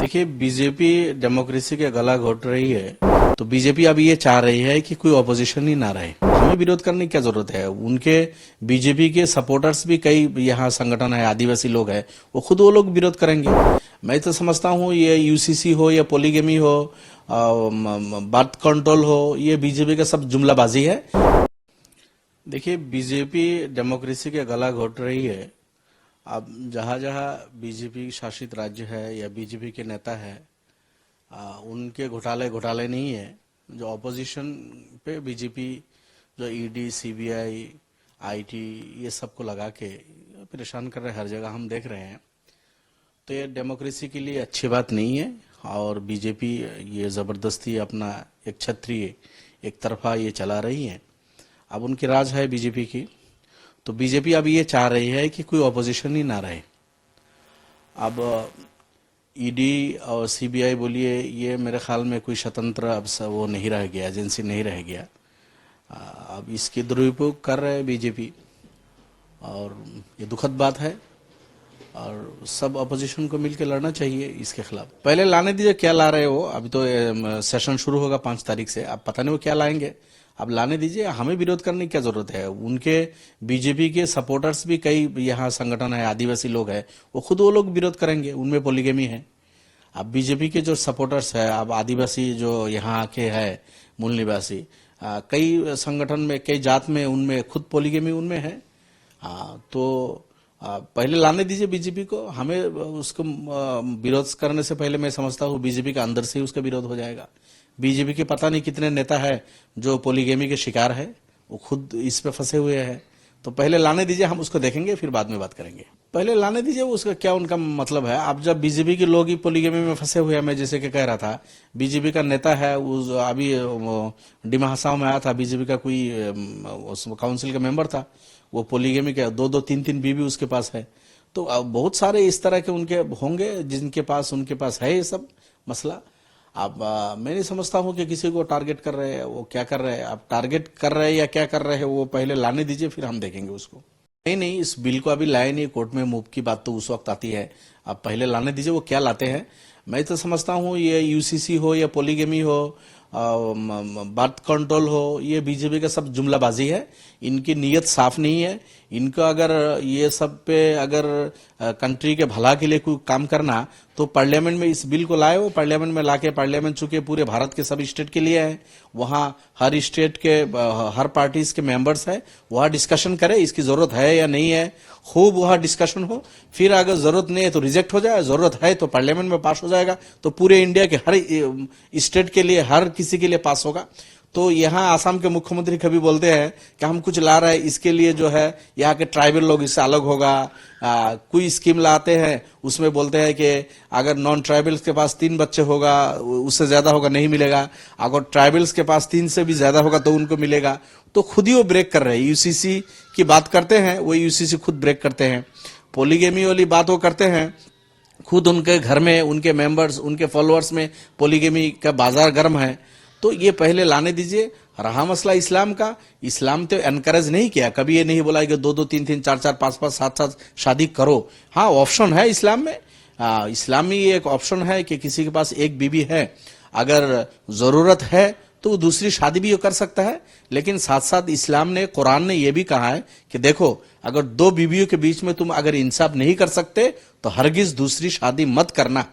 देखिए, BJP democracy के गला घोट रही है। तो बीजेपी अब ये चाह रही है कि कोई ऑपोजिशन ही ना रहे। हमें विरोध करने की क्या जरूरत है। उनके बीजेपी के सपोर्टर्स भी कई यहाँ संगठन है, आदिवासी लोग हैं, वो लोग विरोध करेंगे। मैं तो समझता हूँ ये यूसीसी हो या पोलीगेमी हो, बर्थ कंट्रोल हो, ये बीजेपी का सब जुमलाबाजी है। देखिए, बीजेपी डेमोक्रेसी के गला घोट रही है। अब जहां जहां बीजेपी शासित राज्य है या बीजेपी के नेता है, उनके घोटाले घोटाले नहीं है। जो ऑपोजिशन पे बीजेपी जो ईडी, सीबीआई, आईटी ये सबको लगा के परेशान कर रहे हैं, हर जगह हम देख रहे हैं। तो ये डेमोक्रेसी के लिए अच्छी बात नहीं है। और बीजेपी ये जबरदस्ती अपना एक छत्रीय एक तरफा ये चला रही है। अब उनकी राज है बीजेपी की। तो बीजेपी अब ये चाह रही है कि कोई ऑपोजिशन ही ना रहे। अब ईडी और सीबीआई बोलिए, ये मेरे ख्याल में कोई स्वतंत्र अब वो नहीं रह गया, एजेंसी नहीं रह गया। अब इसके दुरुपयोग कर रहे हैं बीजेपी, और ये दुखद बात है। और सब अपोजिशन को मिलकर लड़ना चाहिए इसके खिलाफ। पहले लाने दीजिए, क्या ला रहे हो। अभी तो सेशन शुरू होगा 5 तारीख से। अब पता नहीं वो क्या लाएंगे। अब लाने दीजिए, हमें विरोध करने की क्या जरूरत है। उनके बीजेपी के सपोर्टर्स भी कई यहाँ संगठन है, आदिवासी लोग हैं, वो लोग विरोध करेंगे। उनमें पोलीगेमी है। अब बीजेपी के जो सपोर्टर्स है, अब आदिवासी जो यहाँ के है मूल निवासी, कई संगठन में, कई जात में, उनमें खुद पोलीगेमी उनमें है। तो पहले लाने दीजिए बीजेपी को। हमें उसको विरोध करने से पहले मैं समझता हूँ बीजेपी का अंदर से ही उसका विरोध हो जाएगा। बीजेपी के पता नहीं कितने नेता है जो पोलीगेमी के शिकार है, वो खुद इस पे फंसे हुए हैं। तो पहले लाने दीजिए, हम उसको देखेंगे, फिर बाद में बात करेंगे। पहले लाने दीजिए, उसका क्या उनका मतलब है। अब जब बीजेपी के लोग ही पोलीगेमी में फंसे हुए हैं, मैं जैसे कि कह रहा था, बीजेपी का नेता है, उस अभी डिमा हसाओ में आया था, बीजेपी का कोई काउंसिल का मेंबर था, वो पोलीगेमी के 2-2, 3-3 बीवी उसके पास है। तो अब बहुत सारे इस तरह के उनके होंगे जिनके पास, उनके पास है ये सब मसला। अब मैं नहीं समझता हूँ कि किसी को टारगेट कर रहे हैं, वो क्या कर रहे हैं। अब टारगेट कर रहे हैं या क्या कर रहे हैं, वो पहले लाने दीजिए, फिर हम देखेंगे उसको। नहीं, इस बिल को अभी लाए नहीं। कोर्ट में मूव की बात तो उस वक्त आती है। अब पहले लाने दीजिए, वो क्या लाते हैं। मैं तो समझता हूँ ये यूसीसी हो या पोलीगेमी हो, बर्थ कंट्रोल हो, ये बीजेपी का सब जुमलाबाजी है। इनकी नीयत साफ नहीं है। इनको अगर ये सब पे अगर कंट्री के भला के लिए कोई काम करना, तो पार्लियामेंट में इस बिल को लाए। वो पार्लियामेंट में लाके, पार्लियामेंट चूंकि पूरे भारत के सब स्टेट के लिए है, वहां हर स्टेट के हर पार्टीज के मेंबर्स है, वहां डिस्कशन करे इसकी जरूरत है या नहीं है। खूब वहां डिस्कशन हो, फिर अगर जरूरत नहीं है तो रिजेक्ट हो जाए, जरूरत है तो पार्लियामेंट में पास हो जाएगा। तो पूरे इंडिया के हर स्टेट के लिए, हर किसी के लिए पास होगा। तो यहाँ आसाम के मुख्यमंत्री कभी बोलते हैं कि हम कुछ ला रहे हैं, इसके लिए जो है यहाँ के ट्राइबल लोग इससे अलग होगा। कोई स्कीम लाते हैं, उसमें बोलते हैं कि अगर नॉन ट्राइबल्स के पास 3 बच्चे होगा, उससे ज्यादा होगा नहीं मिलेगा। अगर ट्राइबल्स के पास 3 से भी ज्यादा होगा तो उनको मिलेगा। तो खुद ही वो ब्रेक कर रहे हैं। यूसीसी की बात करते हैं, वो यूसीसी खुद ब्रेक करते हैं। पोलीगेमी वाली बात वो करते हैं, खुद उनके घर में, उनके मेंबर्स, उनके फॉलोअर्स में पोलीगेमी का बाजार गर्म है। तो ये पहले लाने दीजिए। रहा मसला इस्लाम का, इस्लाम तो एनकरेज नहीं किया, कभी ये नहीं बोला कि 2-2, 3-3, 4-4, 5-5, 7-7 शादी करो। हाँ, ऑप्शन है इस्लाम में। इस्लाम में ये एक ऑप्शन है कि किसी के पास एक बीवी है, अगर जरूरत है तो वो दूसरी शादी भी कर सकता है। लेकिन साथ साथ इस्लाम ने, कुरान ने यह भी कहा है कि देखो, अगर 2 बीवियों के बीच में तुम अगर इंसाफ नहीं कर सकते तो हरगिज दूसरी शादी मत करना।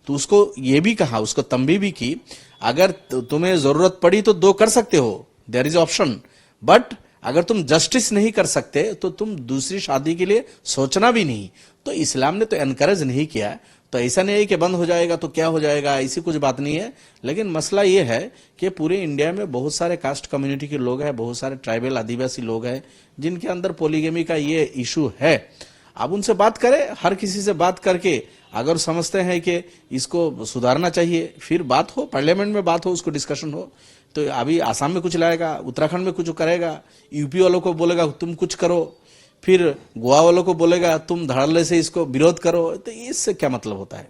तो उसको ये भी कहा, उसको तंबी भी की, अगर तुम्हें जरूरत पड़ी तो 2 कर सकते हो, देयर इज ऑप्शन। बट अगर तुम जस्टिस नहीं कर सकते तो तुम दूसरी शादी के लिए सोचना भी नहीं। तो इस्लाम ने तो एनकरेज नहीं किया। तो ऐसा नहीं है कि बंद हो जाएगा तो क्या हो जाएगा, ऐसी कुछ बात नहीं है। लेकिन मसला ये है कि पूरे इंडिया में बहुत सारे कास्ट कम्युनिटी के लोग हैं, बहुत सारे ट्राइबल आदिवासी लोग हैं, जिनके अंदर पोलीगेमी का ये इशू है। अब उनसे बात करें, हर किसी से बात करके अगर समझते हैं कि इसको सुधारना चाहिए, फिर बात हो, पार्लियामेंट में बात हो, उसको डिस्कशन हो। तो अभी आसाम में कुछ लाएगा, उत्तराखंड में कुछ करेगा, यूपी वालों को बोलेगा तुम कुछ करो, फिर गोवा वालों को बोलेगा तुम धड़ल्ले से इसको विरोध करो। तो इससे क्या मतलब होता है।